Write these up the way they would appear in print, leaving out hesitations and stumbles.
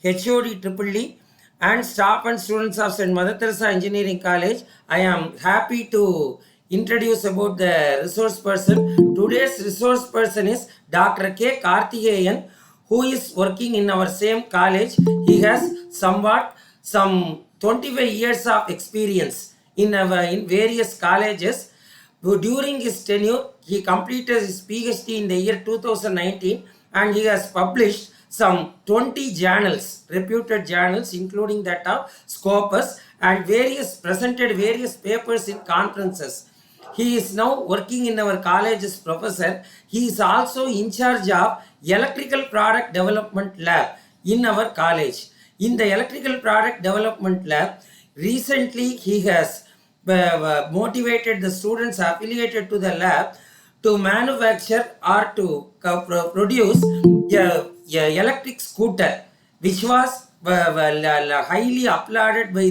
HOD Triple E, and staff and students of St.Mother Engineering College. I am happy to introduce about the resource person. Today's resource person is Dr. K. Karthikeyan, who is working in our same college. He has some 25 years of experience in various colleges. During his tenure, he completed his PhD in the year 2019, and he has published some 20 journals, reputed journals, including that of Scopus, and presented various papers in conferences. He is now working in our college as professor. He is also in charge of electrical product development lab in our college. In the electrical product development lab, recently he has motivated the students affiliated to the lab to manufacture or to produce a electric scooter, which was highly applauded by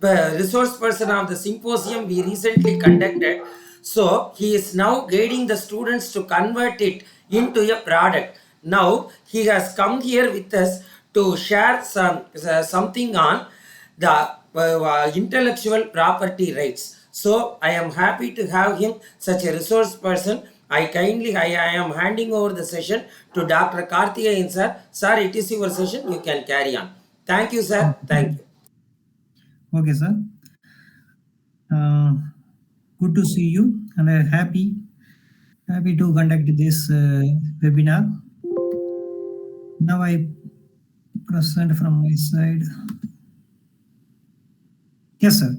the resource person of the symposium we recently conducted. So he is now guiding the students to convert it into a product. Now he has come here with us to share something on the intellectual property rights. So I am happy to have him, such a resource person. I am handing over the session to Dr. Karthikeyan sir. Sir, it is your session. You can carry on. Thank you, sir. Thank you. Okay, sir. Good to see you, and happy to conduct this webinar. Now I present from my side. Yes, sir.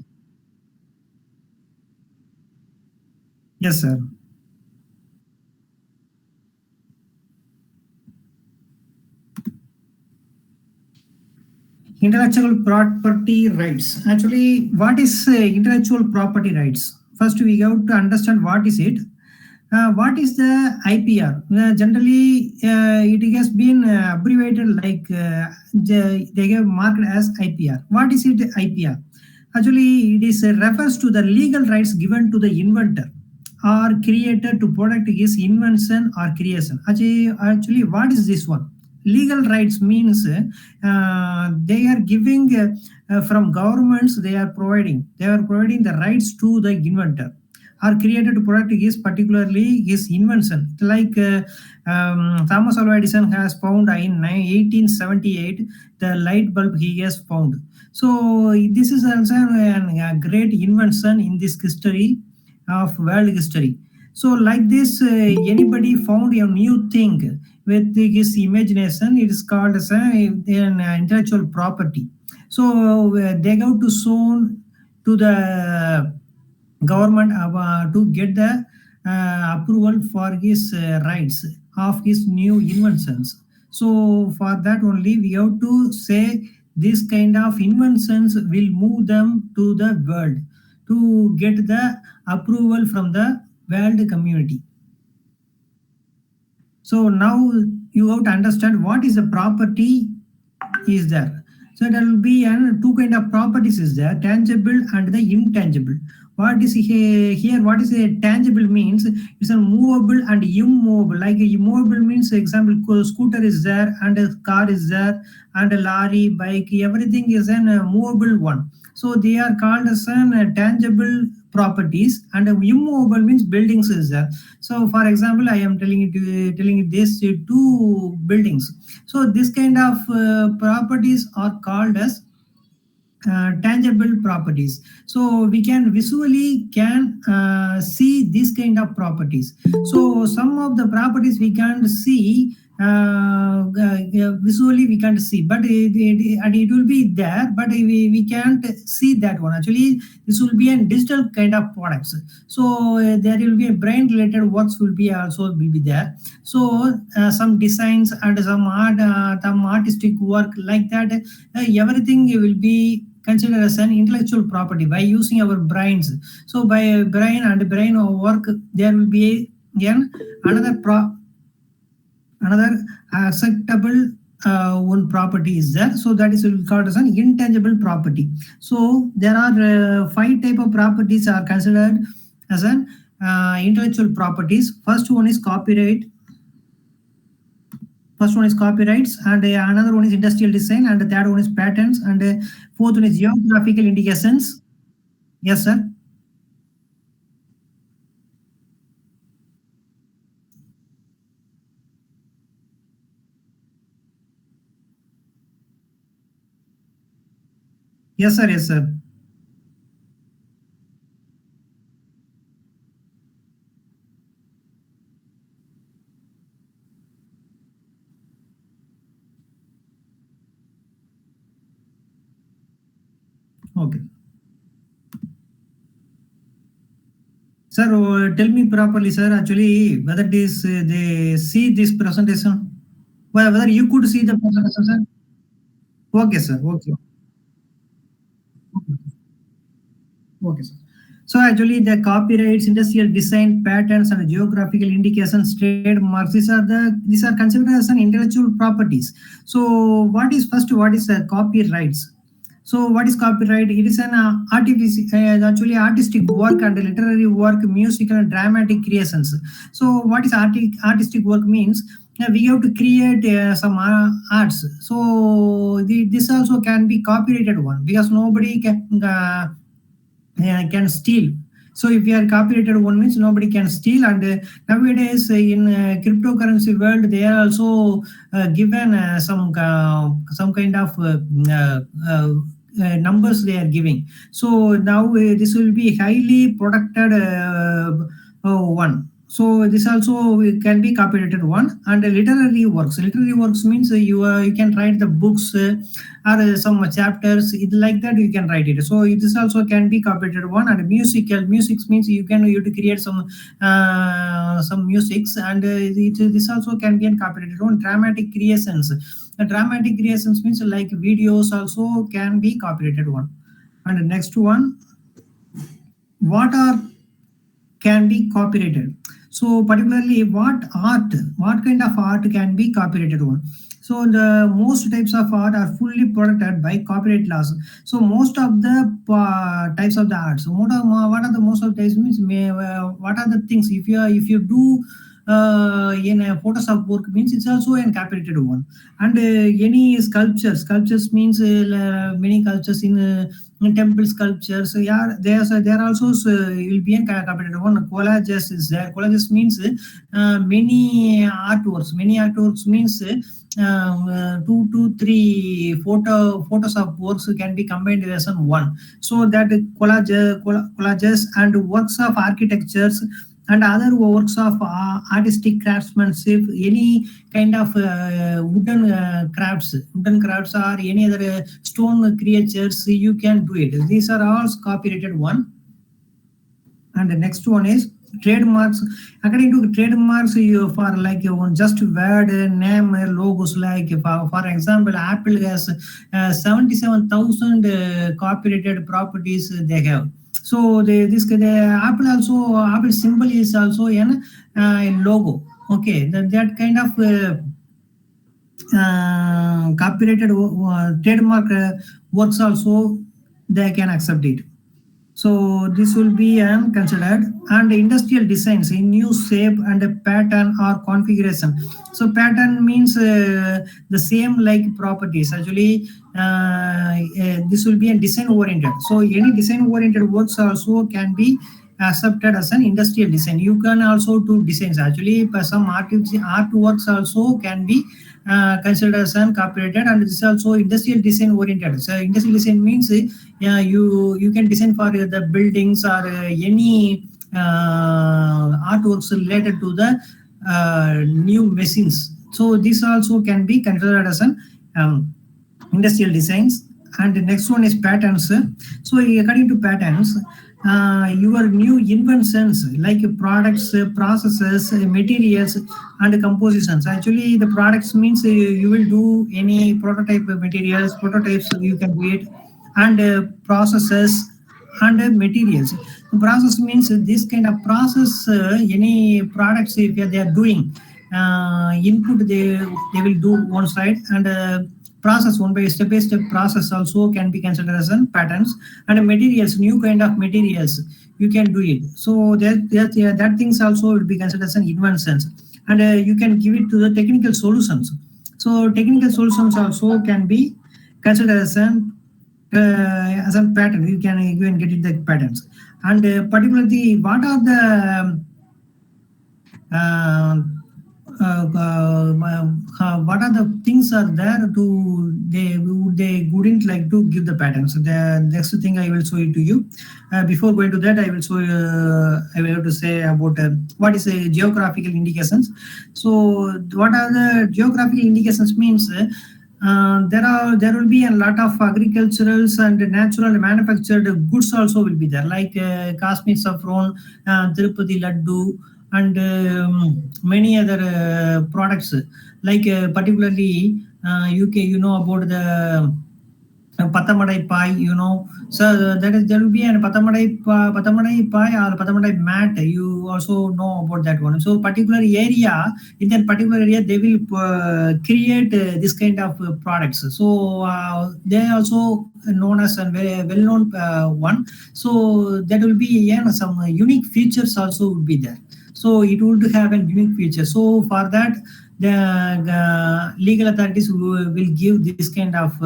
Yes, sir. Intellectual property rights. Actually, what is intellectual property rights? First, we have to understand what is it. What is the IPR? Generally, it has been abbreviated like they have marked as IPR. What is it, IPR? Actually, it is refers to the legal rights given to the inventor or creator to protect his invention or creation. Actually, what is this one? Legal rights means they are giving from governments. They are providing the rights to the inventor or created to protect his particularly his invention. Like Thomas Alva Edison has found in 1878 the light bulb he has found. So this is also a great invention in this history of world history. So like this, anybody found a new thing with his imagination, it is called as an intellectual property. So they go to show to the government to get the approval for his rights of his new inventions. So for that only we have to say this kind of inventions will move them to the world to get the approval from the world community. So now you have to understand what is the property is there. So there will be two kind of properties is there, tangible and the intangible. What is here? What is a tangible means? It's a movable and immovable. Like a immovable means, example, scooter is there and a car is there and a lorry, bike, everything is a movable one. So they are called as tangible properties, and immovable means buildings is there. So for example, I am telling you this two buildings. So this kind of properties are called as tangible properties. So we can visually see these kind of properties. So some of the properties we can't see visually, we can't see, but it will be there, but we can't see that one. Actually, this will be a digital kind of products. So there will be a brain related works will be there. So some designs and some art, some artistic work like that, everything will be considered as an intellectual property by using our brains. So by brain and brain work, there will be another acceptable one property is there. So that is called as an intangible property. So there are 5 type of properties are considered as an intellectual properties. First one is copyright. First one is copyrights, and another one is industrial design, and the third one is patents, and fourth one is geographical indications. Yes, sir. Yes, sir. Yes, sir. Okay. Sir, tell me properly, sir. Actually, whether it is they see this presentation, whether you could see the presentation, sir. Okay, sir. Okay. Okay, sir. So actually, the copyrights, industrial design, patents, and geographical indications, trademarks, these are considered as an intellectual properties. So what is first? What is copyrights? So what is copyright? It is an actually artistic work and literary work, musical and dramatic creations. So what is artistic work means? We have to create some arts. So this also can be copyrighted one, because nobody can steal. So if you are copyrighted one means nobody can steal. And nowadays in cryptocurrency world, they are also given some kind of numbers they are giving. So now this will be highly protected one. So this also can be copyrighted one. And literary works means you can write the books, or some chapters, like that you can write it. So this also can be copyrighted one. And music means you to create some musics, and this also can be copyrighted one. Dramatic creations, dramatic creations means like videos also can be copyrighted one. And the next one, what are can be copyrighted. So particularly what kind of art can be copyrighted one. So the most types of art are fully protected by copyright laws. So most of the types of the art. So what are the most of types means what are the things, if you do in a Photoshop work means it's also a copyrighted one. And any sculptures means many sculptures in temple sculptures. So yeah, there also will be a copyrighted one. Collages is there. Collages means many artworks means 2 to 3 photos of works can be combined as one. So that collages and works of architectures and other works of artistic craftsmanship, any kind of wooden crafts or any other stone creatures, you can do it. These are all copyrighted one. And the next one is trademarks. According to trademarks, you for like just word name logos, like for example, Apple has 77,000 copyrighted properties they have. So the Apple symbol is also in logo. Okay, that kind of copyrighted trademark works also they can accept it. So this will be considered. And industrial designs in new shape and a pattern or configuration. So pattern means the same like properties. Actually, this will be a design oriented. So any design oriented works also can be accepted as an industrial design. You can also do designs. Actually, some artworks also can be considered as an copyrighted, and this is also industrial design oriented. So industrial design means yeah, you can design for the buildings or any artworks related to the new machines. So this also can be considered as an industrial designs. And the next one is patents. So according to patents, your new inventions like products, processes, materials, and compositions. Actually, the products means you will do any prototype materials, prototypes you can create, and processes and materials. The process means this kind of process, any products if they are doing input, they will do one side, and process one by step process also can be considered as an patterns. And materials, new kind of materials you can do it. So that things also will be considered as an inventions. And you can give it to the technical solutions. So technical solutions also can be considered as a pattern. You can get it the patterns, and particularly what are the uh, what are the things are there to they wouldn't like to give the patterns. So the next thing I will show it to you. Before going to that, I will show. I will have to say about what is geographical indications. So what are the geographical indications means? There will be a lot of agricultural and natural manufactured goods also will be there, like Kashmir saffron, Tirupati laddu, and many other products, like particularly UK. You know about the Patamadai pie, So there will be an Patamadai pie or Patamadai mat. You also know about that one. So particular area, in that particular area, they will create this kind of products. So they are also known as a very well-known one. So that will be some unique features also would be there. So it would have a unique feature. So for that, the legal authorities will give this kind of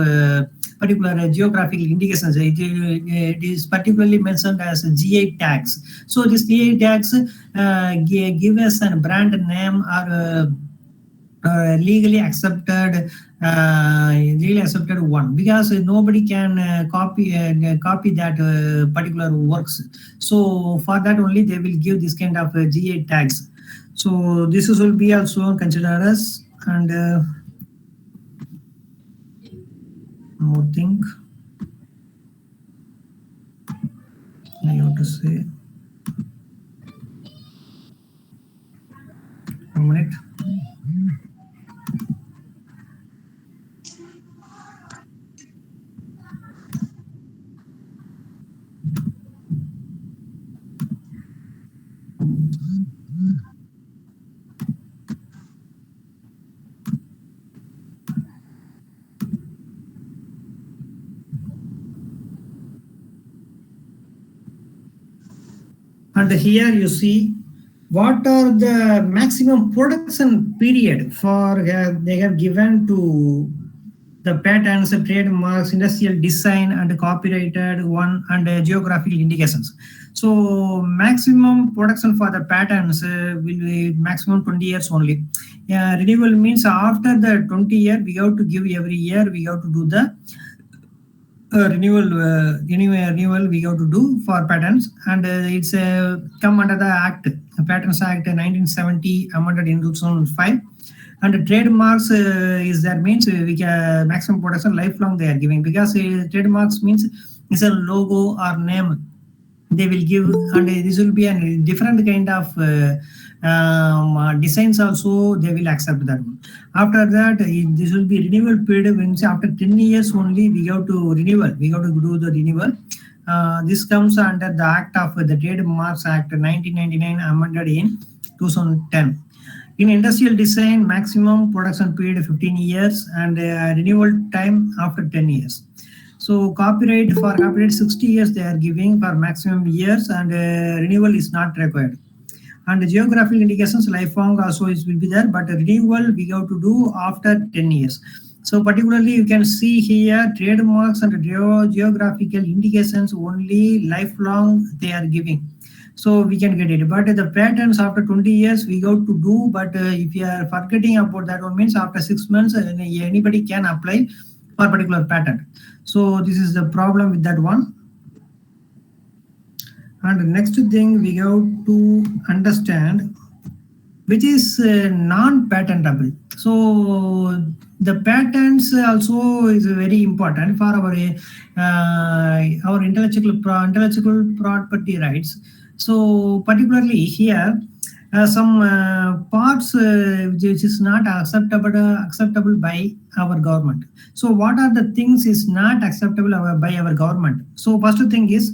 particular geographical indications. It is particularly mentioned as GI tags. So this GI tags give us a brand name or legally accepted one, because nobody can copy that particular works. So for that only they will give this kind of GI tags. So this will be also considered as, and more thing I have to say. A minute. And here you see what are the maximum production period for they have given to the patents, trademarks, industrial design, and copyrighted one, and geographical indications. So maximum production for the patents will be maximum 20 years only. Renewal means after the 20 year, we have to give every year, we have to do the renewal we have to do for patents, and it's come under the act, Patents Act 1970, amended in 2005. And the trademarks is that means we can maximum production lifelong they are giving, because trademarks means it's a logo or name they will give, and this will be a different kind of designs also they will accept that one. After that, this will be renewal period, means after 10 years only we have to do the renewal. This comes under the act of the Trademarks Act 1999, amended in 2010. In industrial design, maximum production period 15 years, and renewal time after 10 years. So for copyright 60 years they are giving for maximum years, and renewal is not required. And the geographical indications lifelong also is will be there, but renewal we have to do after 10 years. So particularly you can see here trademarks and geographical indications only lifelong they are giving. So we can get it, but the patents after 20 years we have to do. But if you are forgetting about that one, means after 6 months anybody can apply for particular patent. So this is the problem with that one. And the next thing we have to understand, which is non-patentable. So the patents also is very important for our intellectual property rights. So particularly here, some parts which is not acceptable by our government. So what are the things is not acceptable by our government? So first thing is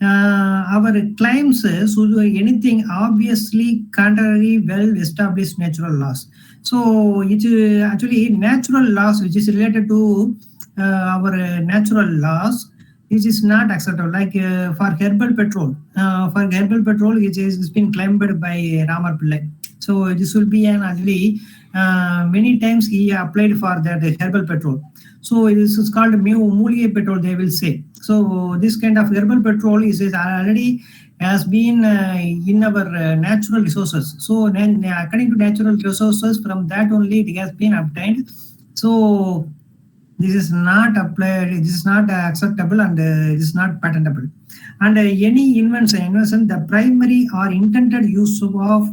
our claims should anything obviously contrary well established natural laws. So it actually natural laws which is related to our natural laws, which is not acceptable. Like for herbal petrol, which is been claimed by Ramar Pillai. So this will be an actually Many times he applied for that herbal petrol. So this is called Mulier petrol, they will say. So this kind of herbal petrol is already has been in our natural resources. So then, according to natural resources, from that only it has been obtained. So this is not applied, this is not acceptable, and this is not patentable. And any invention, the primary or intended use of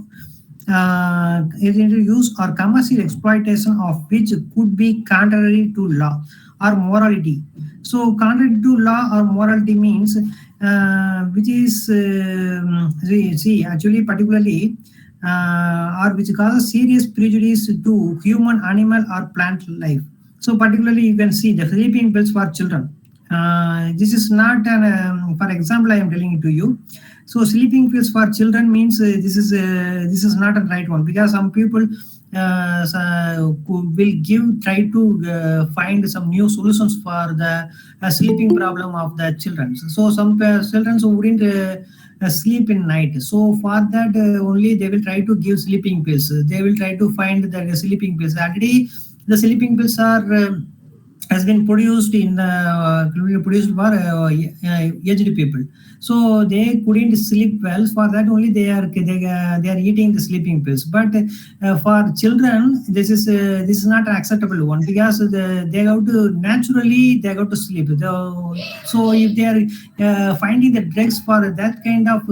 use or commercial exploitation of which could be contrary to law or morality. So contrary to law or morality means which is actually particularly or which causes serious prejudice to human, animal, or plant life. So particularly you can see the sleeping pills for children. This is not an, for example, I am telling it to you. So sleeping pills for children means this is not a right one, because some people will try to find some new solutions for the sleeping problem of the children. So some children wouldn't sleep in night. So for that only they will try to give sleeping pills. They will try to find the sleeping pills. Already the sleeping pills are has been produced in the produced for aged people, so they couldn't sleep well. For that only they are eating the sleeping pills. But for children, this is not an acceptable one, because they have to naturally they have to sleep. So if they are finding the drugs for that kind of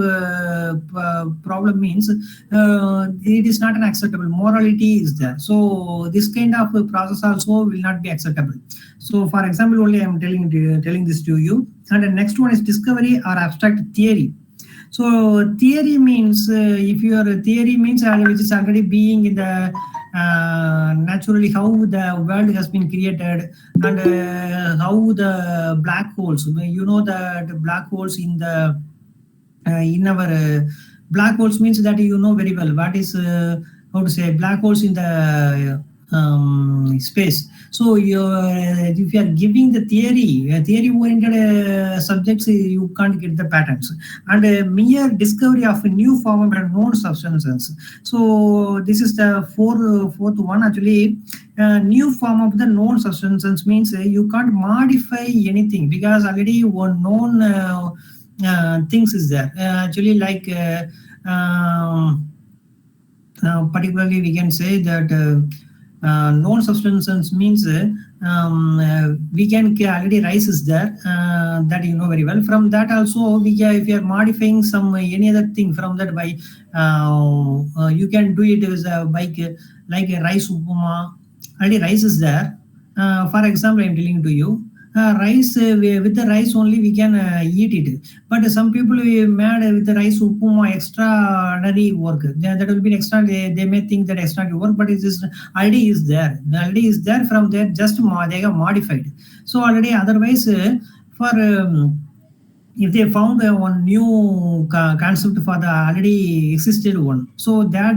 problem means it is not an acceptable. Morality is there. So this kind of process also will not be acceptable. So for example, only I am telling this to you. And the next one is discovery or abstract theory. So theory means if your theory means which is already being in the naturally how the world has been created, and how the black holes. You know that the black holes in our black holes means that you know very well what is how to say black holes in the space. So if you are giving the theory oriented subjects, you can't get the patterns. And mere discovery of a new form of known substances. So this is the fourth one actually. New form of the known substances means you can't modify anything, because already one known things is there. Actually, like particularly we can say that known substances means we can already rice is there, that you know very well. From that also if you are modifying some any other thing from that by you can do it as a like a rice upama. Already rice is there. For example, I am telling to you, rice with the rice only we can eat it. But some people mad with the rice upuma extraordinary work. That will be extra. They may think that extraordinary work, but it is idea is there. The idea is there. From there just they are modified. So already otherwise for if they found one new concept for the already existed one, so that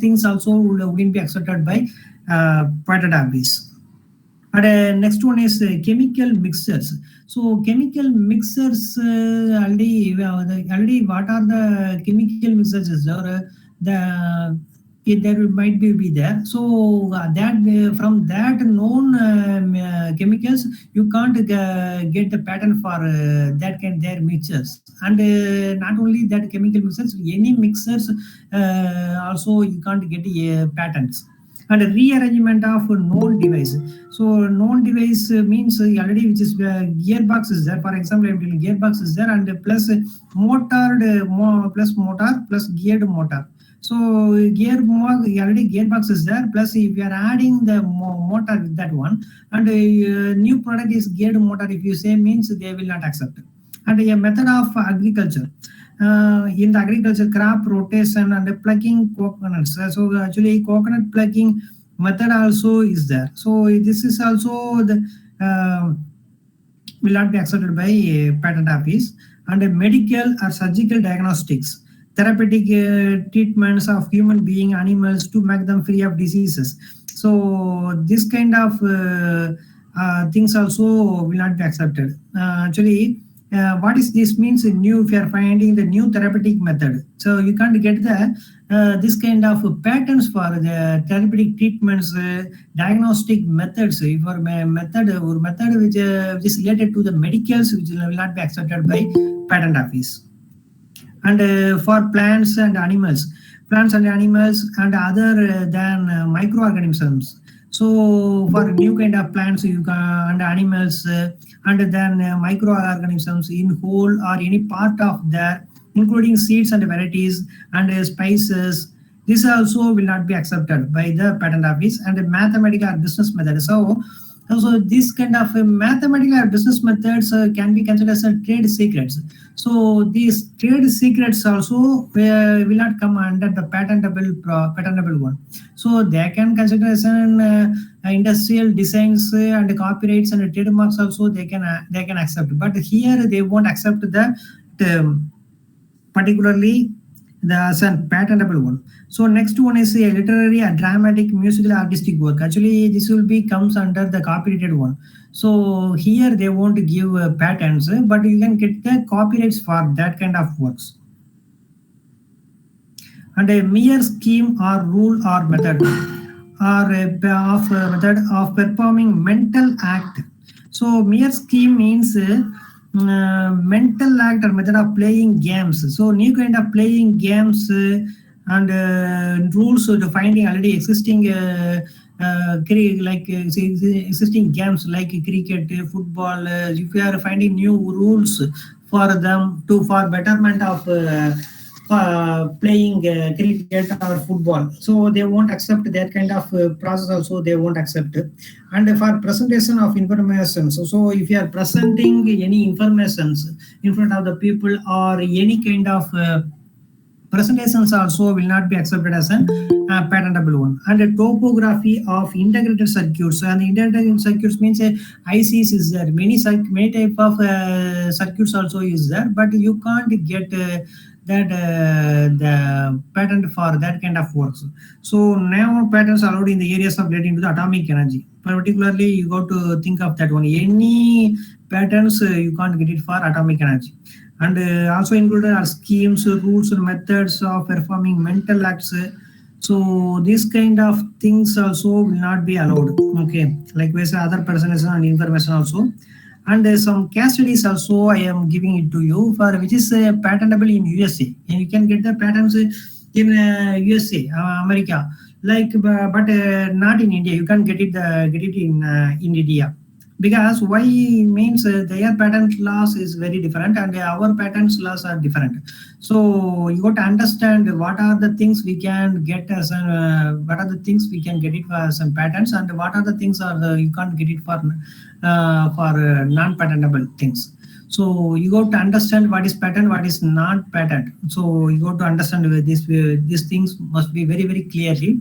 things also wouldn't be accepted by patent office. And next one is chemical mixers. So chemical mixers already what are the chemical mixers is there? The there might be there. So that from that known chemicals, you can't get the pattern for that kind their mixers. And not only that chemical mixers, any mixers also you can't get patents. And rearrangement of known device. So known device means already which is gearbox is there. For example, I'm telling gearbox is there, and plus plus motor plus geared motor. So already gearbox is there. Plus if you are adding the motor with that one, and new product is geared motor, if you say means they will not accept. And a method of agriculture. In the agriculture, crop rotation and plucking coconuts. So actually coconut plucking method also is there. So this is also the will not be accepted by patent office. And medical or surgical diagnostics, therapeutic treatments of human being, animals to make them free of diseases. So this kind of things also will not be accepted. Actually, what is this means new, if you are finding the new therapeutic method, so you can't get the this kind of patterns for the therapeutic treatments, diagnostic methods. If our method or method which is related to the medicals, which will not be accepted by patent office. And for plants and animals and other than microorganisms. So for new kind of plants you can, and animals, and then microorganisms in whole or any part of that, including seeds and varieties and spices, this also will not be accepted by the patent office. And mathematical or business method. So this kind of mathematical or business methods can be considered as a trade secrets. So these trade secrets also will not come under the patentable one. So they can consider as an industrial designs and copyrights and trademarks also they can accept. But here they won't accept the particularly the as a patentable one. So next one is a literary, a dramatic, musical, artistic work. Actually, this will be comes under the copyrighted one. So here they won't give patents, but you can get the copyrights for that kind of works. And a mere scheme or rule or method or method of performing mental act. So mere scheme means mental act or method of playing games. So new kind of playing games and rules to finding already existing existing games like cricket, football. If you are finding new rules for them to for betterment of playing cricket or football, so they won't accept that kind of process also they won't accept. And for presentation of information, so if you are presenting any informations in front of the people or any kind of presentations also will not be accepted as a patentable one. And the topography of integrated circuits, and the integrated circuits means ICs is there, many type of circuits also is there, but you can't get that the patent for that kind of works. So now patents are allowed in the areas of relating to the atomic energy. Particularly, you got to think of that one. Any patents you can't get it for atomic energy. And also included are schemes, rules, and methods of performing mental acts. So this kind of things also will not be allowed. Okay, likewise other personalization and information also. And some case studies also I am giving it to you for which is patentable in USA, and you can get the patents in USA, America, like but not in India. You can get it in India, because why means their patent laws is very different and our patents laws are different. So you got to understand what are the things we can get as what are the things we can get it for some patents, and what are the things are you can't get it for non-patentable things. So you got to understand what is patent, what is not patent. So you got to understand these things must be very very clearly.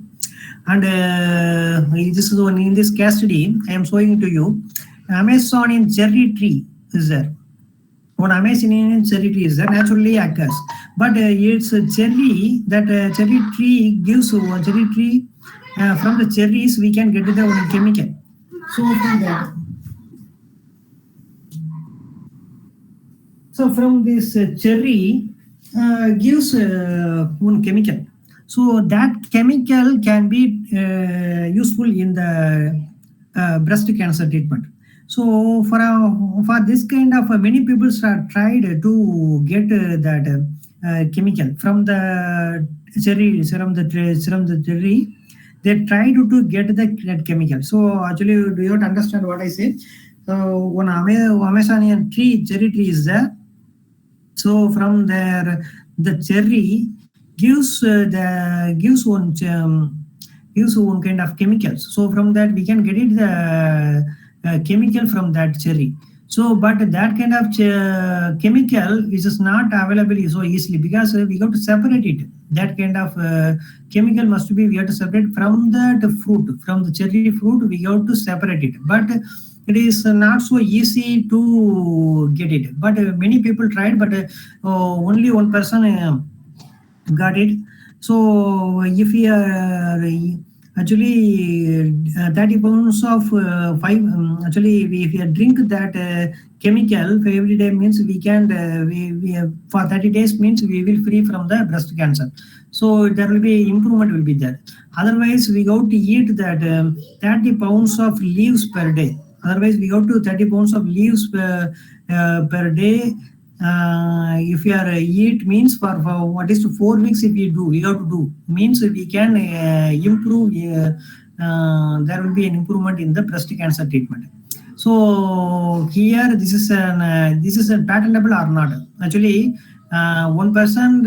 And this is one in this case study I am showing to you. Amazonian cherry tree is there. One Amazonian cherry tree is there naturally occurs, but it's a cherry that cherry tree gives cherry tree from the cherries we can get the one chemical. So from that, so from this cherry gives one chemical. So that chemical can be useful in the breast cancer treatment. So for this kind of many people have tried to get that chemical from the cherry. They tried to get that chemical. So actually, do you not understand what I say? So one Amazonian cherry tree is there. So from there, the cherry gives one kind of chemicals. So from that we can get it the chemical from that cherry. So but that kind of chemical is just not available so easily, because we got to separate it. That kind of chemical must be we have to separate from the fruit, from the cherry fruit. We have to separate it, but it is not so easy to get it. But many people tried, but only one person got it. So if you are Actually, 30 pounds of five. Actually, if you drink that chemical for every day means we can we for 30 days means we will free from the breast cancer. So there will be improvement will be there. Otherwise, we go to eat that 30 pounds of leaves per day. Otherwise, we go to 30 pounds of leaves per day. If you are eat means for what is to 4 weeks if you do we have to do means we can improve there will be an improvement in the breast cancer treatment. So here this is a patentable or not. Actually, one person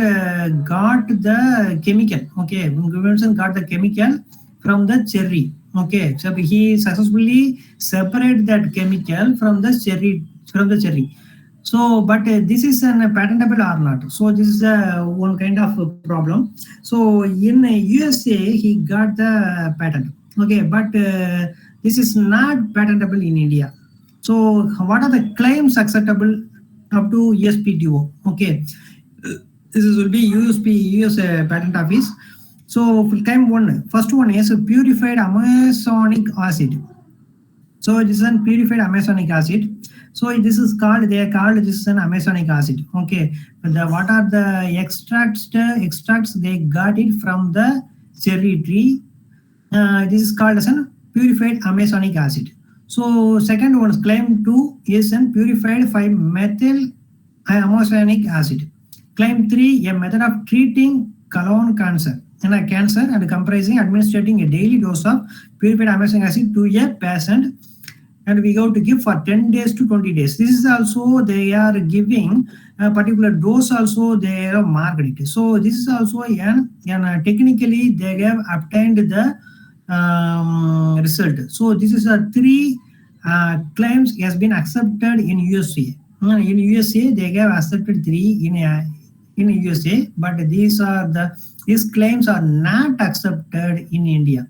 got the chemical. Okay, one person got the chemical from the cherry. Okay, so he successfully separate that chemical from the cherry. So but this is an patentable or not. So this is one kind of problem. So in USA he got the patent. Okay, but this is not patentable in India. So what are the claims acceptable up to USPTO? Okay, this will be USP US patent office. So claim one, first one is purified Amazonic acid. So this is an purified Amazonic acid. So this is called, they are called, this is an Amazonic acid. Okay. What are the extracts? Extracts they got it from the cherry tree. This is called as an purified Amazonic acid. So second one, claim two is an purified 5-methyl Amazonic acid. Claim three, a method of treating colon cancer and a cancer and comprising administering a daily dose of purified Amazonic acid to a patient, and we go to give for 10 days to 20 days. This is also they are giving a particular dose also they have marked it. So this is also technically they have obtained the result. So this is a three claims has been accepted in USA. In USA they have accepted three in USA, but these claims are not accepted in India.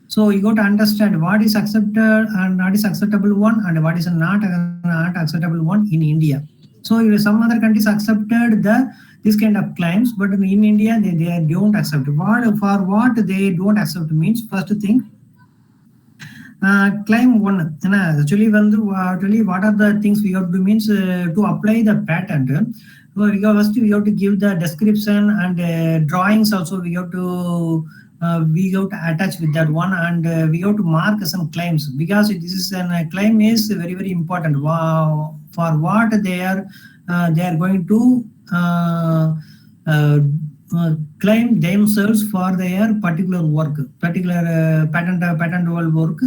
So you got to understand what is accepted and not is acceptable one, and what is not acceptable one in India. So if some other countries accepted this kind of claims, but in India they don't accept. What for what they don't accept means first thing, claim one. Actually, what are the things we have to do means to apply the patent. First we have to give the description and drawings also we have to attach with that one, and we have to mark some claims because this is a claim is very important. Wow, for what they are going to uh, claim themselves for their particular work, particular patentable work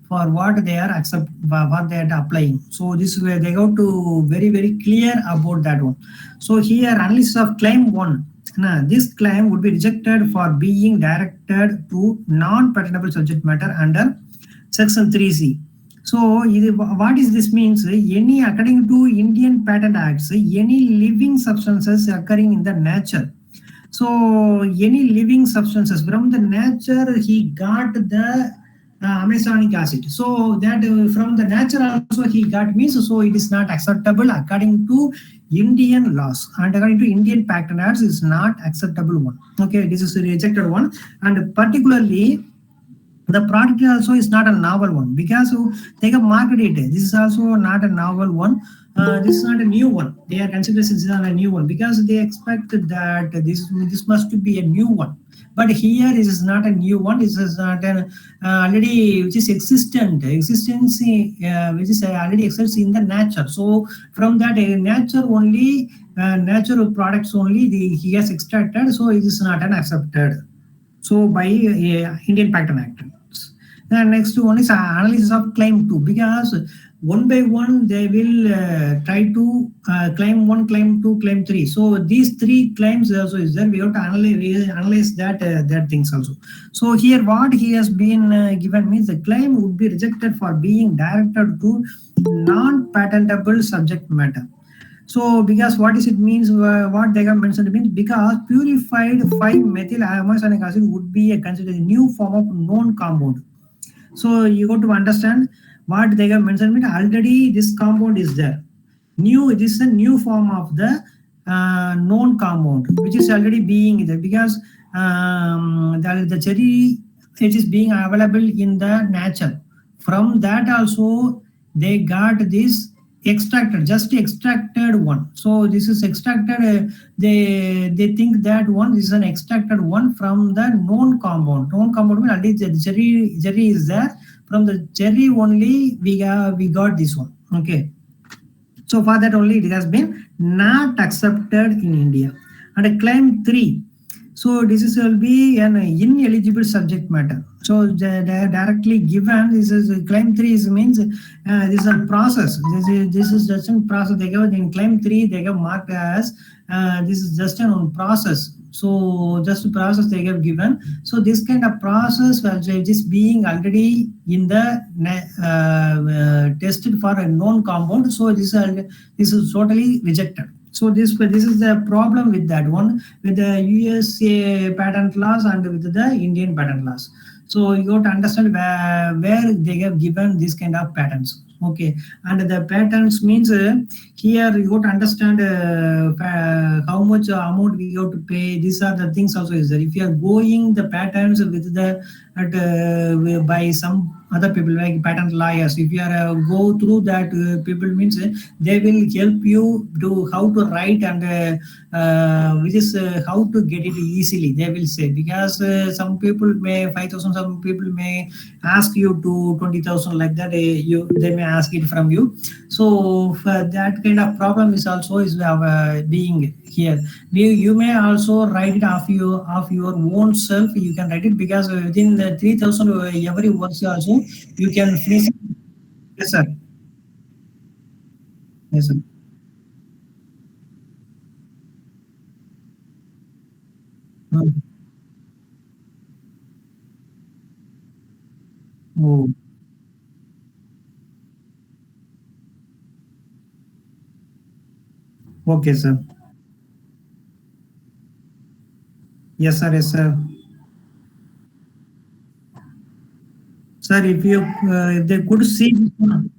for what they are accept what they are applying. So this way they go to very clear about that one. So here analysis of claim one. Now, this claim would be rejected for being directed to non-patentable subject matter under section 3C. So what is this means? Any according to Indian Patent Acts, any living substances occurring in the nature. So any living substances from the nature he got the Amazonic acid. So that from the nature also he got means, so it is not acceptable according to Indian laws, and according to Indian Patent Acts is not acceptable one. Okay, this is a rejected one, and particularly the product also is not a novel one because they have marketed it. This is also not a novel one. This is not a new one. They are considering this is not a new one because they expect that this must be a new one. But here it is not a new one. This is not an already which is existence which is already exists in the nature. So from that nature only, natural products only he has extracted. So it is not an accepted. So by Indian Patent Act. The next one is analysis of claim two, because one by one they will try to claim one, claim two, claim three. So these three claims also is there. We have to analyze that things also. So here what he has been given means the claim would be rejected for being directed to non-patentable subject matter. So because what is it means, what they have mentioned means because purified 5-methyl Amazonic acid would be considered a new form of known compound. So you got to understand what they have mentioned means already this compound is there. This is a new form of the known compound which is already being there because the cherry it is being available in the nature. From that also they got this extracted, just extracted one. So this is extracted, they think that one is an extracted one from the known compound. Known compound means already the jerry is there. From the jerry only we got this one. Okay, so for that only it has been not accepted in India. And claim 3. So this is will be an ineligible subject matter. So they directly given, this is claim 3 is means this is a process. This is just a process. They give in claim 3 they have marked as this is just a process. So just a process they have given. So this kind of process which is being already in the tested for a known compound. So this is totally rejected. So this is the problem with that one, with the USA patent laws and with the Indian patent laws. So you got to understand where they have given this kind of patents. Okay, and the patents means here you got to understand how much amount we have to pay. These are the things also is there. If you are going the patents with the by some other people like patent lawyers, if you are go through that people means they will help you to how to write and which is how to get it easily, they will say. Because some people may 5,000, some people may ask you to 20,000, like that they may ask it from you. So that kind of problem is also is being here. You may also write it of your own self. You can write it because within the 3,000 every words also you can finish it. Yes sir. Yes sir. Hmm. Oh, okay sir. Yes sir. Yes sir. Sir, if you if they could see this one.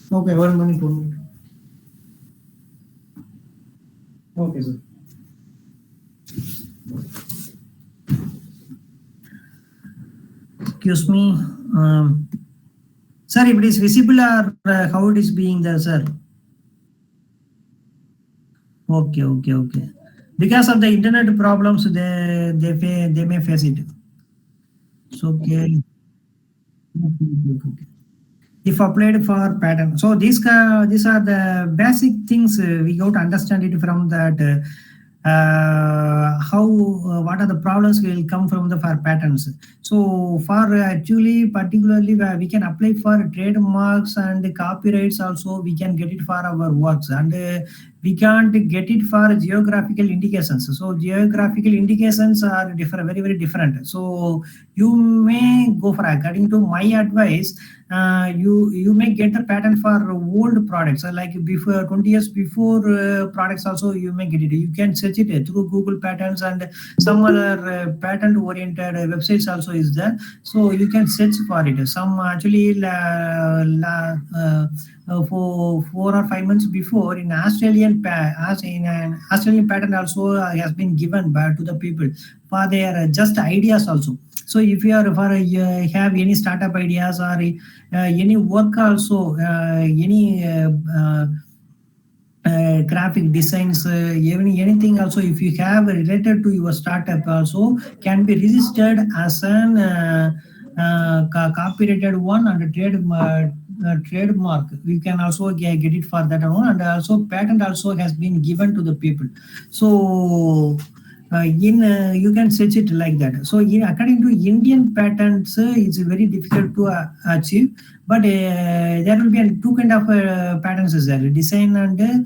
Okay, 1 minute, 1 minute. Okay sir. Excuse me. Sir, if it is visible or how it is being there, sir? Okay, okay, okay. Because of the internet problems, they may face it. So okay. Okay, okay, okay. If applied for pattern. So these are the basic things we got to understand it from that. How what are the problems will come from the for patterns. So for actually particularly where we can apply for trademarks and copyrights also, we can get it for our works. And we can't get it for geographical indications. So geographical indications are different, very very different. So you may go for, according to my advice, you may get the patent for old products, like before 20 years before products also you may get it. You can search it through Google patents, and some other patent oriented websites also is there. So you can search for it. Some actually for 4 or 5 months before, in as in an Australian patent also has been given by to the people for their just ideas also. So if you are for have any startup ideas or any work also, any graphic designs, anything also, if you have related to your startup also, can be registered as an copyrighted one and a trademark. We can also get it for that one. And also patent also has been given to the people. So in you can search it like that. So according to Indian patents, it's very difficult to achieve. But there will be two kind of patterns is there: design and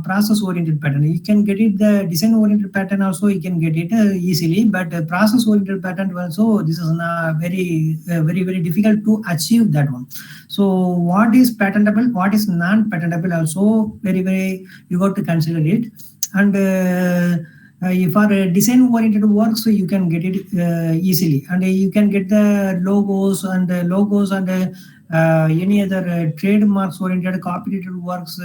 process oriented pattern. You can get it the design oriented pattern also, you can get it easily. But process oriented pattern also, this is very very difficult to achieve that one. So what is patentable, what is non patentable also, very very you got to consider it. And For design oriented work, so you can get it easily, and you can get the logos and any other trademarks oriented copyrighted works,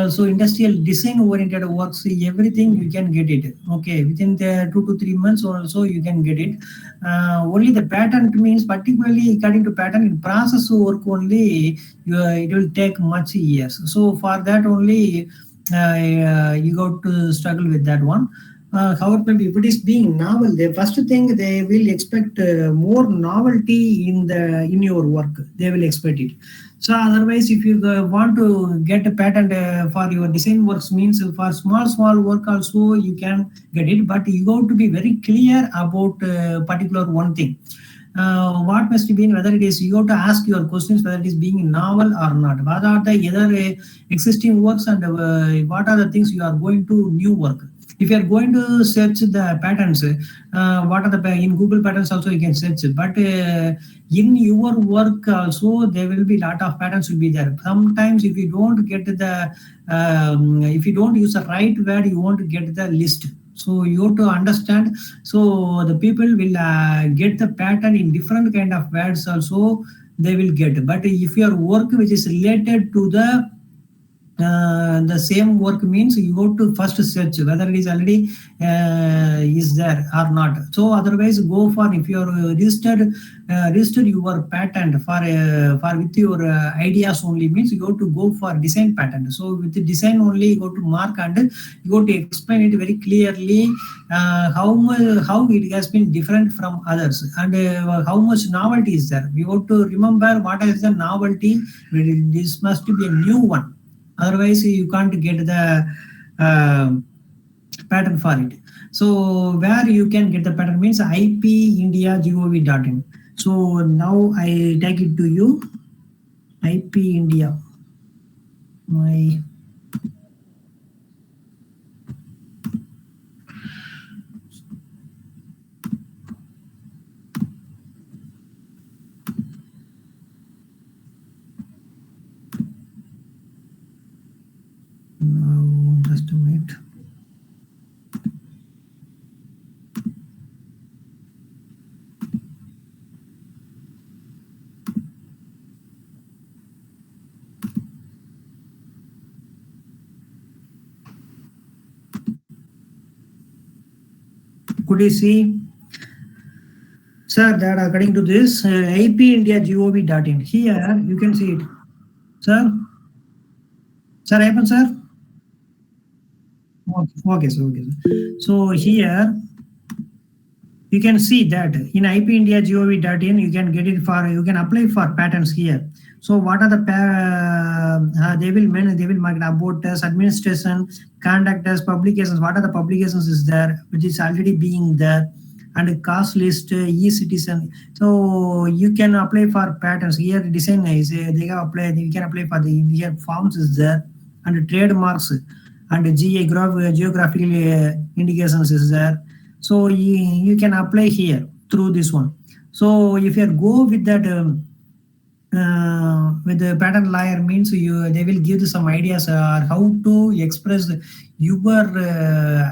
so industrial design oriented works, everything you can get it, okay, within the 2 to 3 months or so you can get it. Only the patent means, particularly according to patent in process work only, it will take much years. So for that only you got to struggle with that one. However, if it is being novel, the first thing they will expect more novelty in your work. They will expect it. So otherwise, if you want to get a patent for your design works, means for small work also you can get it, but you got to be very clear about particular one thing. What must be, whether it is, you have to ask your questions whether it is being novel or not. What are the other existing works, and what are the things you are going to new work. If you are going to search the patterns, what are the in Google patterns also you can search it, but in your work also there will be lot of patterns will be there. Sometimes if you don't get the if you don't use the right word, you won't get the list. So you have to understand. So the people will get the pattern in different kind of words also they will get. But if your work which is related to the same work, means you go to first search whether it is already is there or not. So otherwise go for, if you are registered your patent for with your ideas only, means you go to go for design patent. So with the design only you go to mark, and you go to explain it very clearly, how it has been different from others, and how much novelty is there. We have to remember what is the novelty. This must be a new one, otherwise you can't get the uh, pattern for it. So where you can get the pattern means ipindia.gov.in. So now I take it to you, IP India. My now just a minute. Could you see, sir, that according to this ipindia.gov.in, here you can see it, sir. Sir, happen, sir. Okay, sir. Okay, sir. So here you can see that in ipindia.gov.in you can get it for, you can apply for patents here. So what are the they will mark about us administration, conduct us, publications. What are the publications is there which is already being there, and cost list, e-citizen. So you can apply for patents here. Design is they can apply. You can apply for the here forms is there, and trademarks, and geographical indications is there. So you can apply here through this one. So if you go with that with the patent lawyer, means they will give you some ideas how to express your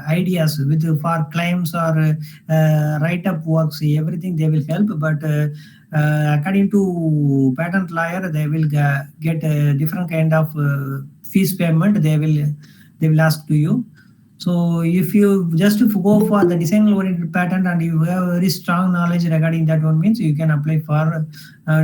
ideas with for claims or write up works, everything they will help. But according to patent lawyer, they will get a different kind of fees payment. They will ask to you. So if you just go for the design oriented patent and you have very strong knowledge regarding that one, means you can apply for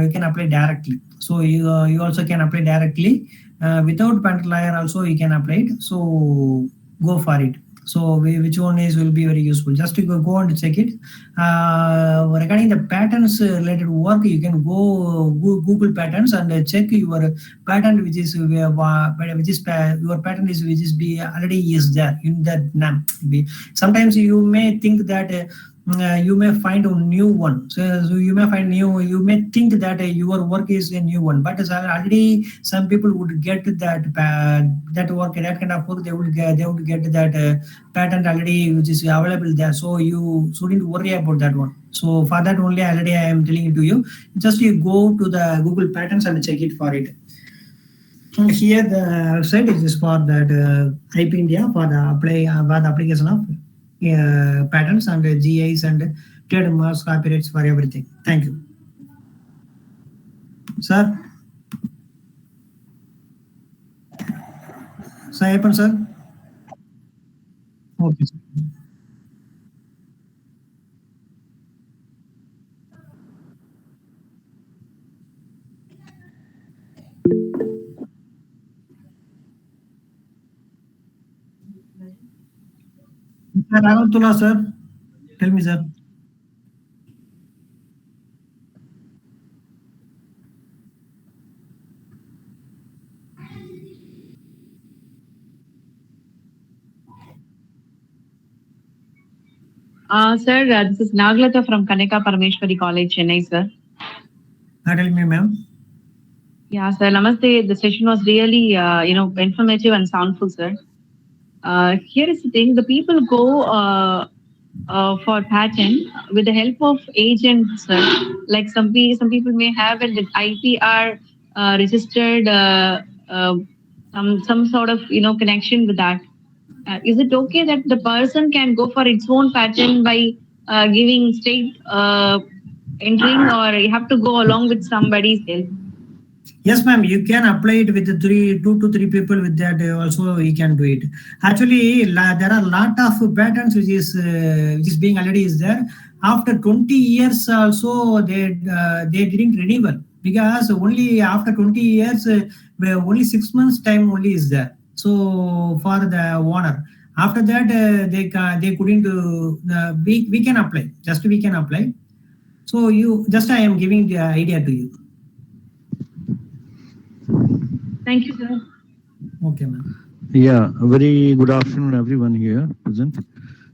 you can apply directly. So you also can apply directly without patent lawyer also you can apply it. So go for it. So which one is will be very useful, just to go and check it. Regarding the patents related work, you can go Google patents and check your patent which is your patent is which is be already is there in that name. Sometimes you may think that you may find a new one. So you may find new. You may think that your work is a new one, but already some people would get that work, that kind of work. They would get that patent already, which is available there. So you shouldn't worry about that one. So for that only, already I am telling it to you. Just you go to the Google patents and check it for it. And here the website is for that IP India for the apply for the application of patents and GIs and trademarks, copyrights for everything. Thank you, sir. Sir, happen, sir. Okay, sir. Sir, Raghavtula, sir. Tell me, sir. Sir, this is Naglata from Kaneka Parameshwari College, Chennai, sir. Tell me, ma'am. Yeah, sir. Namaste. The session was really, informative and soundful, sir. Here is the thing: the people go for patent with the help of agents, sir. Like some people may have an IPR registered, uh, some sort of connection with that. Is it okay that the person can go for its own patent by giving straight entering, or you have to go along with somebody's help? Yes, ma'am. You can apply it with the two to three people. With that, also you can do it. Actually, there are a lot of patents which is being already is there. After 20 years, also they didn't renewal because only after 20 years, where only 6 months time only is there. So for the owner, after that they couldn't. We can apply. Just we can apply. So you just I am giving the idea to you. Thank you, sir. Okay, ma'am. Yeah, a very good afternoon, everyone here present.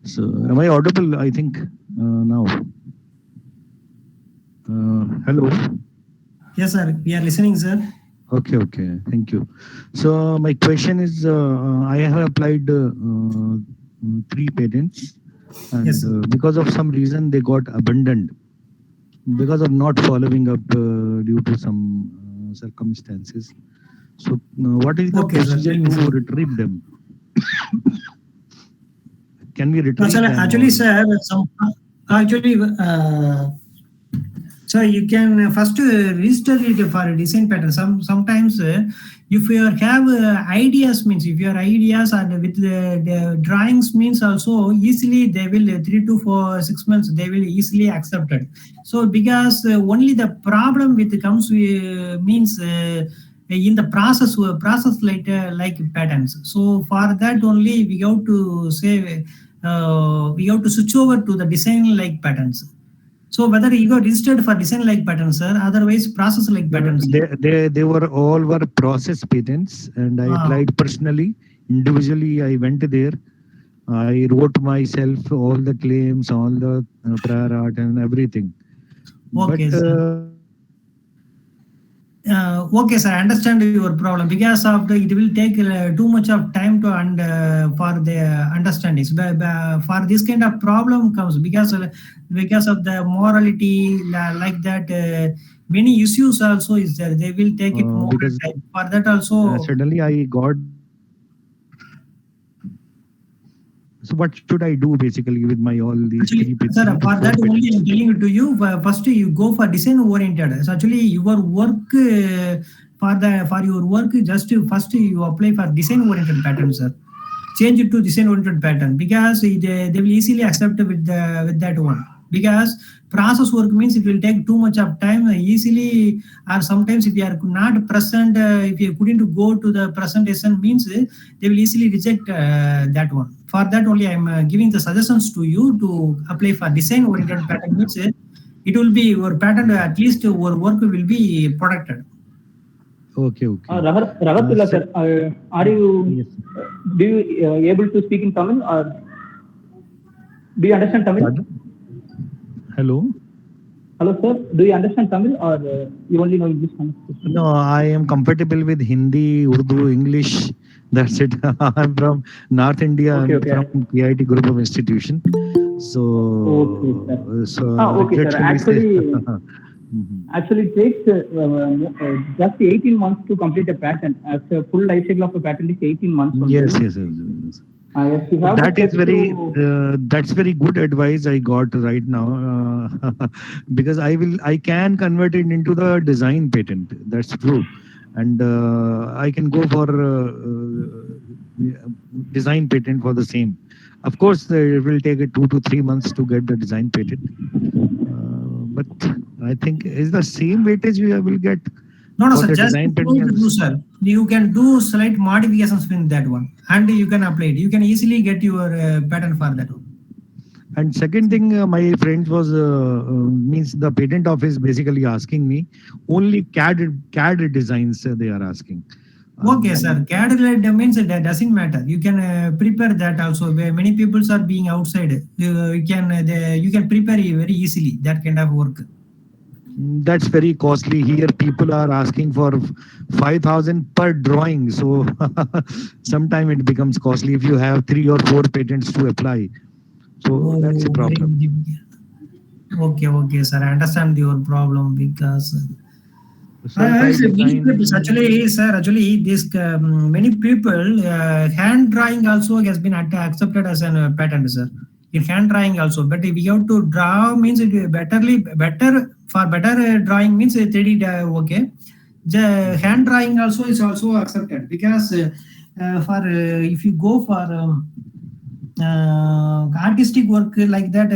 So, am I audible? I think now. Hello. Yes, sir. We are listening, sir. Okay, okay. Thank you. So, my question is I have applied three patents, Yes, and sir. because of some reason, they got abandoned because of not following up due to some circumstances. So, what is the Okay, sir. procedure Tell me, to sir. retrieve them? Can we Sir, retrieve them actually, or? sir, actually, so you can first register it for a design pattern. Sometimes if you have ideas means if your ideas are with the drawings means also easily they will 3 to 6 months they will easily accept it. So because only the problem with comes means in the process like patterns. So for that only we have to say we have to switch over to the design like patterns. So whether you got registered for design like patterns, sir, otherwise process like patterns, sir. They were all were process patents, and I Ah, applied personally, individually. I went there. I wrote myself all the claims, all the prior art, and everything. But okay, sir. Okay, sir. I understand your problem because of the it will take too much of time to and for the understandings. But for this kind of problem comes because of the morality like that. Many issues also is there. They will take it more because time. For that also. suddenly I got. So what should I do basically with my all these Actually, sir, three to for four that only patents? I'm telling it to you. First, you go for design oriented. So actually, your work for your work, just first you apply for design oriented pattern, sir. Change it to design oriented pattern because they will easily accept with that one. Because process work means it will take too much of time easily, or sometimes if you are not present, if you couldn't go to the presentation means they will easily reject that one. For that only I'm giving the suggestions to you to apply for design oriented pattern means it will be your pattern, at least your work will be protected. Okay, okay. Ragatullah So, sir, are you yes. do you able to speak in Tamil or do you understand Tamil? Pardon? Hello. Hello sir, do you understand Tamil or you only know English? No, I am compatible with Hindi, Urdu, English. That's it. I'm from North India. Okay, I'm okay, from PIT group of institution. okay sir. So Okay sir. regretfully say. Actually, Mhm. actually it takes just 18 months to complete a patent. As a full life cycle of a patent is 18 months Yes, only. yes, yes, yes. Yes, you have the That is steps very to. that's very good advice I got right now, because I can convert it into the design patent. That's true, and I can go for design patent for the same. Of course, it will take 2 to 3 months to get the design patent, but I think is the same weightage we will get No, no, for sir. the Just design going patent to do, as. sir. You can do slight modifications in that one, and you can apply it. You can easily get your pattern for that one. And second thing, my friends was means the patent office basically asking me only CAD designs they are asking. Okay, sir. Um, CAD related means that doesn't matter. You can prepare that also. Where many people are being outside, you can prepare it very easily that kind of work. that's very costly. Here, people are asking for 5,000 per drawing. So sometime it becomes costly if you have 3 or 4 patents to apply. So that's a Oh, very problem. difficult. Okay, okay, sir. I understand your problem because So if I it's many people design, actually, sir. Actually, this many people hand drawing also has been accepted as an pattern, sir. In hand drawing also, but if you have to draw means it better for better drawing means 3D okay. The hand drawing also is also accepted because for if you go for artistic work like that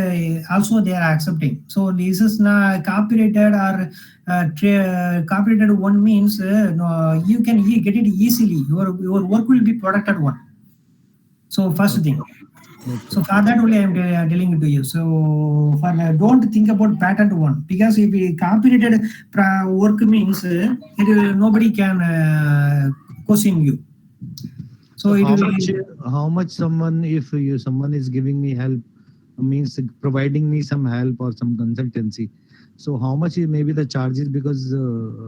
also they are accepting, so this is not copyrighted or copyrighted one means no, you can get it easily, your work will be protected one. So first okay, thing, okay, so for that only I am telling it to you. So for don't think about patent one, because if we copyrighted work means nobody can question you, so So it how will. much someone, if someone is giving me help, means providing me some help or some consultancy. So how much is maybe the charges? Because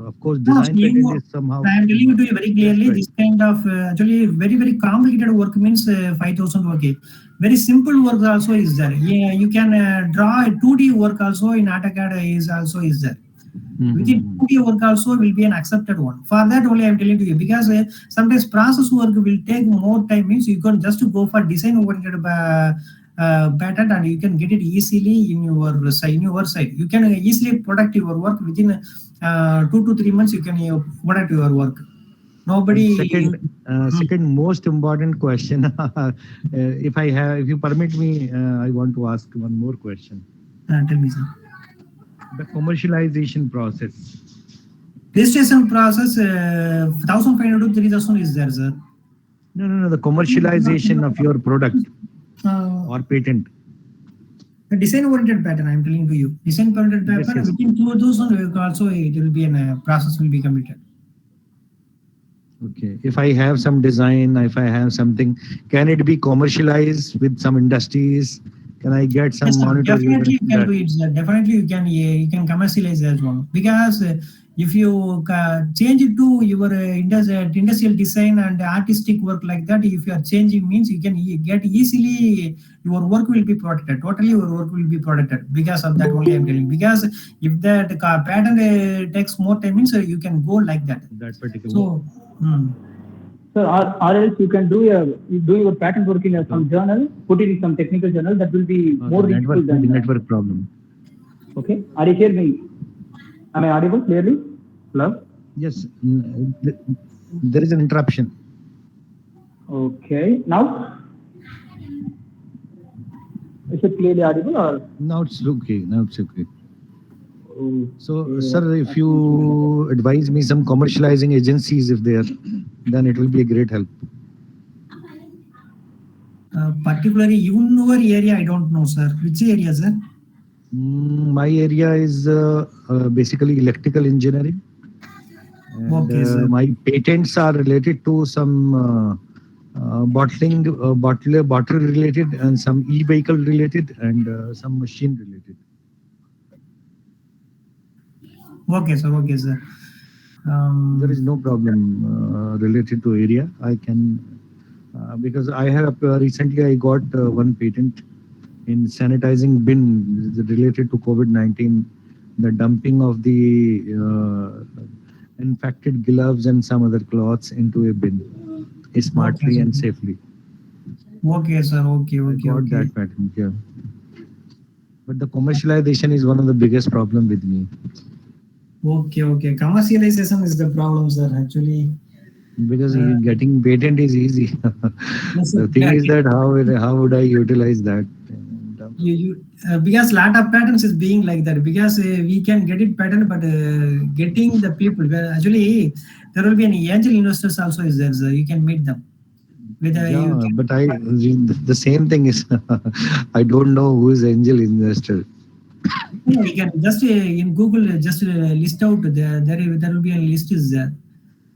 of course No, design see, patent is somehow I am telling you to you very clearly, prescribed. this kind of actually very, very complicated work means 5,000. Okay. Very simple work also is there. Yeah, you can draw a 2D work also in AutoCAD is also is there. Within Mm-hmm. 2D work also will be an accepted one. For that only I am telling to you, because sometimes process work will take more time means you can just go for design oriented pattern and you can get it easily in your side. In your side, you can easily product your work within 2 to 3 months. You can product your work. And Nobody. second most important question, if you permit me, I want to ask one more question. Tell me, sir. The commercialization process. Registration process 1,500 to 3,000 is there, sir. No, no, no. The commercialization of your product Uh, or patent. The design oriented pattern, I'm telling to you. Design oriented Yes, pattern yes. within 2,000 also it will be an process will be completed. Okay. If I have some design, if I have something, can it be commercialized with some industries? Can I get some Yes, sir. monetary Definitely return you from can that? do it, sir. Definitely you can commercialize that one, because if you change it to your industrial design and artistic work like that, if you are changing means you can get easily your work will be protected. Totally your work will be protected because of that only I'm telling. Because if that pattern takes more time means you can go like that. That particular. So. Hmm. So, or else you do your patent work in Hello? some journal, put it in some technical journal. That will be The more network, reachable maybe than. network problem. Okay, are you hearing me? Am I audible clearly? Hello. Yes, there is an interruption. Okay, now is it clearly audible or? Now it's okay. Now it's okay. So, Okay, sir, what's if happening here? you advise me some commercializing agencies, if there, then it will be a great help. Particularly in your area, I don't know, sir. Which area, sir? My area is basically electrical engineering, and Okay, sir. my patents are related to some bottling, bottle related, and some e-vehicle related, and some machine related. Okay, sir. Okay, sir. There is Um, no problem related to area. I can because I have recently I got one patent in sanitizing bin related to COVID-19, the dumping of the infected gloves and some other cloths into a bin okay, smartly sir. and safely. Okay, sir. Okay, I okay, got okay. that patent. Yeah. But the commercialization is one of the biggest problem with me Okay, okay. Commercialization is the problem, sir. Actually, because uh, getting patent is easy. yes, The thing is that how would I utilize that in terms of you because lot of patterns is being like that because we can get it pattern, but getting the people actually there will be an angel investors also is there, sir. You can meet them. Whether you yeah, can, but the same thing is I don't know who is angel investor. no, you can just in Google just list out there will be a list is there.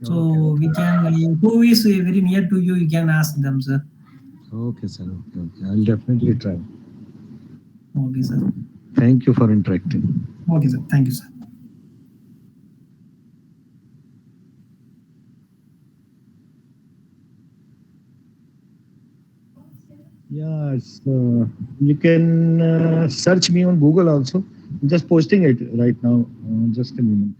Okay, So okay. we can who is very near to you, you can ask them, sir. Okay, sir. Okay, okay. I'll definitely try. Okay, sir. Thank you for interacting. Okay, sir. Thank you, sir. Yeah, you can search me on Google also. I'm just posting it right now. Just a moment.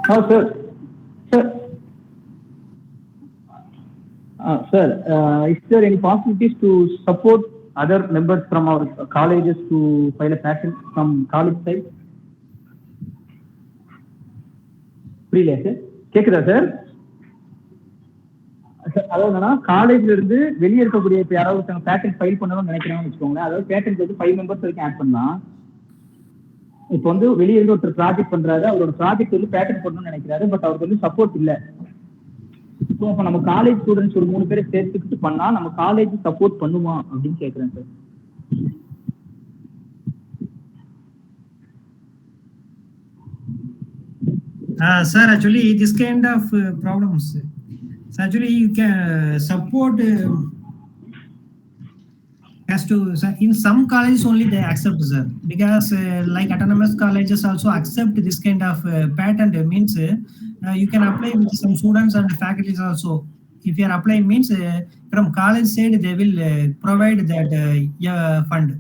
Oh, sir. Sir, is there any possibilities to support other members from our colleges to file a patent from college side? புரியல sir, கேக்குதா sir? அதாவது என்னன்னா காலேஜ்ல இருந்து வெளியே இருக்கக்கூடிய இப்ப யாராவது ஒருத்தவங்க பேட்டன்ட் ஃபைல் பண்ணணும்னு நினைக்கிறாங்கன்னு வச்சுக்கோங்களேன். அதாவது பேட்டன்ட் வந்து 5 மெம்பர்ஸ் வரைக்கும் ஆட் பண்ணலாம். இப்போ வந்து வெளியே இருந்து ஒருத்தர் ப்ராஜெக்ட் பண்றாரு, அவரோட ப்ராஜெக்ட் வந்து பேட்டன்ட் பண்ணணும்னு நினைக்கிறாரு, பட் அவருக்கு வந்து சப்போர்ட் இல்ல. ஸோ அப்போ நம்ம காலேஜ் ஸ்டூடெண்ட்ஸ் ஒரு 3 பேரை சேர்த்துக்கிட்டு பண்ணா நம்ம காலேஜ் சப்போர்ட் பண்ணுமா அப்படின்னு கேட்குறேன் sir. Sir, actually, this kind of problems. So actually, you can support has to in some colleges only they accept, sir, because like autonomous colleges also accept this kind of patent means you can apply with some students and faculties also. If you are applying means from college side they will provide that yeah, fund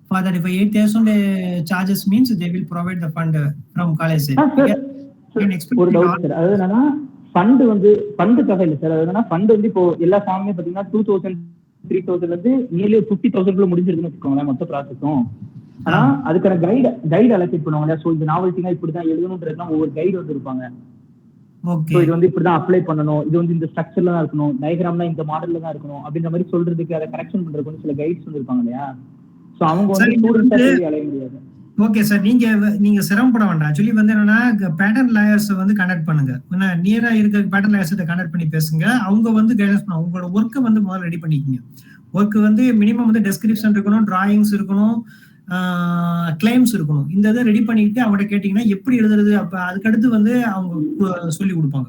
for that. If 8,000 charges means they will provide the fund from college side sir, because you can expect ஒரு in all. Doubt sir. அதாவது என்னன்னா fund வந்து ஃபண்டுக்காக இல்லை sir. அதாவது என்னன்னா fund வந்து இப்போ எல்லா ஃபார்மே பார்த்தீங்கன்னா 2000 3000 வந்து நியர்லி 50,000 முடிஞ்சிருக்குன்னு வச்சுக்கோங்களேன் மொத்த ப்ராசஸும். ஆனா அதுக்கான கைடு அலோகேட் பண்ணுவாங்க. ஸோ இந்த நாவல்ட்டினா இப்படிதான் எழுதணுன்றதுலாம் ஒவ்வொரு கைடு வந்து இருப்பாங்க. ஸோ இது வந்து இப்படிதான் அப்ளை பண்ணணும், இது வந்து இந்த ஸ்ட்ரக்சர்ல தான் இருக்கணும், டயக்ராம்லாம் இந்த மாடல்ல தான் இருக்கணும் அப்படின்ற மாதிரி சொல்றதுக்கு அதை கரெக்ஷன் பண்றதுக்கு வந்து சில கைட்ஸ் வந்து இருப்பாங்க இல்லையா? ஸோ அவங்க சார் வந்து இது ஸ்டூடெண்ட்ஸா வந்து தேடி அலைய முடியாது. ஓகே சார், நீங்க சிரமப்பட வேண்டாம். ஆக்சுவலி வந்து என்னன்னா பேட்டர்ன் லாயர்ஸ் வந்து கனெக்ட் பண்ணுங்க. நியரா இருக்க பேட்டர்ன் லாயர்ஸ் கனெக்ட் பண்ணி பேசுங்க. அவங்க வந்து கைடன்ஸ் பண்ணுவாங்க. உங்களோட ஒர்க்கை வந்து முதல்ல ரெடி பண்ணிக்கோங்க. ஒர்க் வந்து மினிமம் வந்து டெஸ்கிரிப்ஷன் இருக்கணும், டிராயிங்ஸ் இருக்கணும், கிளைம்ஸ் இருக்கணும். இந்த இதை ரெடி பண்ணிட்டு அவங்கள்ட்ட கேட்டீங்கன்னா எப்படி எழுதுறது, அப்ப அதுக்கடுத்து வந்து அவங்க சொல்லி கொடுப்பாங்க.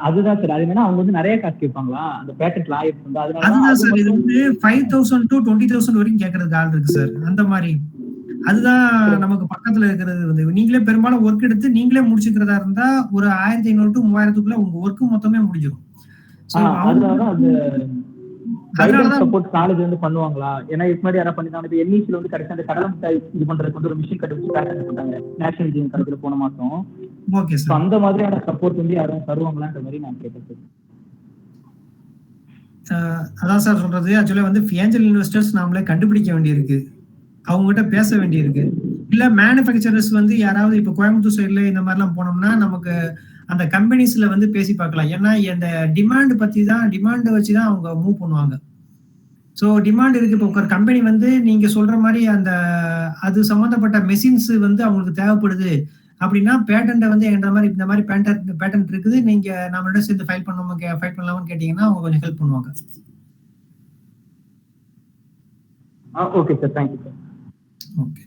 அதுதான் சார். அது என்னன்னா அவங்க வந்து நிறைய காசு கேட்பாங்களா அந்த பேட்டன்ட் லாயர்ஸ் வந்து. அதுதான் சார், இது மட்டும் வந்து 5,000 to 20,000 வரைக்கும் கேட்கறதுக்கு ஆள் இருக்கு சார். அந்த மாதிரி அதுதான் நமக்கு பக்கத்துல இருக்கிறது. வந்து நீங்களே பெரும்பாலும் ஒர்க் எடுத்து நீங்களே முடிச்சுக்கிறதா இருந்தா ஒரு 1,500 to 3,000க்குள்ள உங்க ஒர்க் மொத்தமே முடிஞ்சிடும். கைடன்ஸ் சப்போர்ட் காலேஜ் வந்து பண்ணுவாங்களா? ஏன்னா இதுக்கு முன்னாடி யாராவது பண்ணிருந்தாங்க. இப்போ என்இசில வந்து கரெக்டா அந்த கடலை மிட்டாய் இது பண்றதுக்கு வந்து ஒரு மிஷின் கண்டுபிடிச்சு பேட்டன்ட் போட்டாங்க நேஷனல் இன்ஜினியரிங் காலேஜ்ல போன மாசம். Okay sir. அந்த மாதிரியான சப்போர்ட் வந்து யாரும் தருவாங்களான்ற மாதிரி நான் கேட்டேன் சார். அதான் சார் சொல்றது. ஆக்சுவலா வந்து ஏஞ்சல் இன்வெஸ்டர்ஸ் நாமளே கண்டுபிடிக்க வேண்டியிருக்கு, அவங்க கிட்ட பேச வேண்டியிருக்கு. இல்ல மேனுஃபேக்சரர்ஸ் வந்து யாராவது இப்ப கோயம்புத்தூர் சைட்ல இந்த மாதிரிலாம் போனோம்னா நமக்கு அந்த கம்பெனிஸ்ல வந்து பேசி பார்க்கலாம். ஏன்னா இந்த டிமாண்ட் பத்தி தான், டிமாண்ட் வச்சுதான் அவங்க மூவ் பண்ணுவாங்க. ஸோ டிமாண்ட் இருக்கு. இப்போ ஒரு கம்பெனி வந்து நீங்க சொல்ற மாதிரி அந்த அது சம்பந்தப்பட்ட மெஷின்ஸ் வந்து அவங்களுக்கு தேவைப்படுது அப்படின்னா பேட்டன்ட்டை வந்து இந்த மாதிரி பேட்டன்ட் இருக்குது, நீங்க நம்மளோட சேர்ந்து ஃபைல் பண்ணலாமான்னு கேட்டீங்கன்னா அவங்க கொஞ்சம் ஹெல்ப் பண்ணுவாங்க. Okay sir, thank you sir. Okay.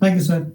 Thank you, sir.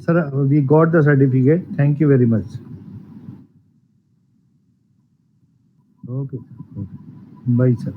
Sir, we got the certificate. Thank you very much. Okay. Okay. Bye, sir.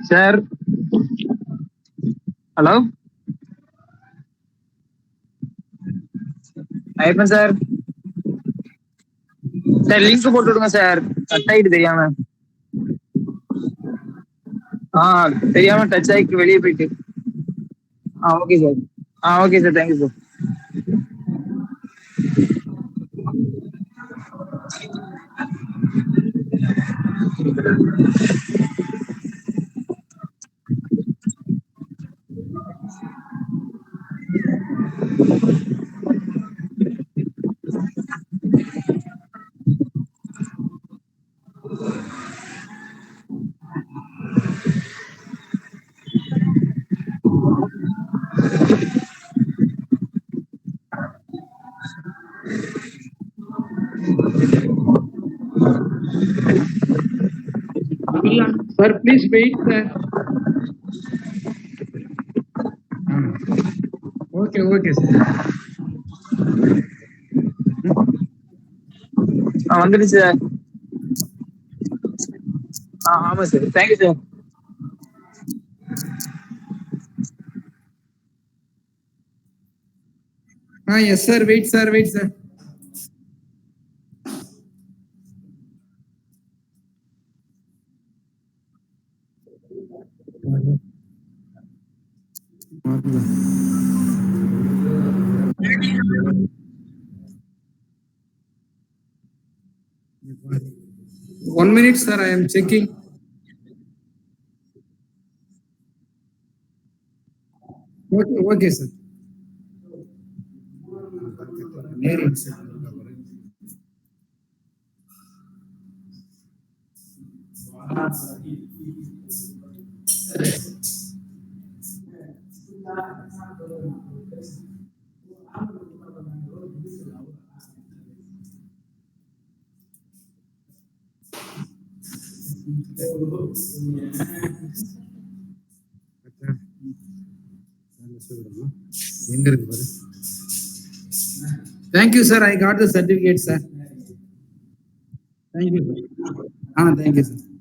Sir hello Ayyappan sir sir link போட்டு விடுங்க சார் கட் ஆயிட்டு தெரியாம தெரியாம டச் ஆகிட்டு வெளியே போயிட்டு okay sir okay sir thank you sir Sir, please wait, sir. Okay, sir. வந்துடுச்சு sir ஆமா sir thank you sir Yes, sir. Wait, sir. One minute, sir. I am checking. Okay, sir. Thank you, sir. I got the certificate, sir. Thank you, sir. Thank you, sir.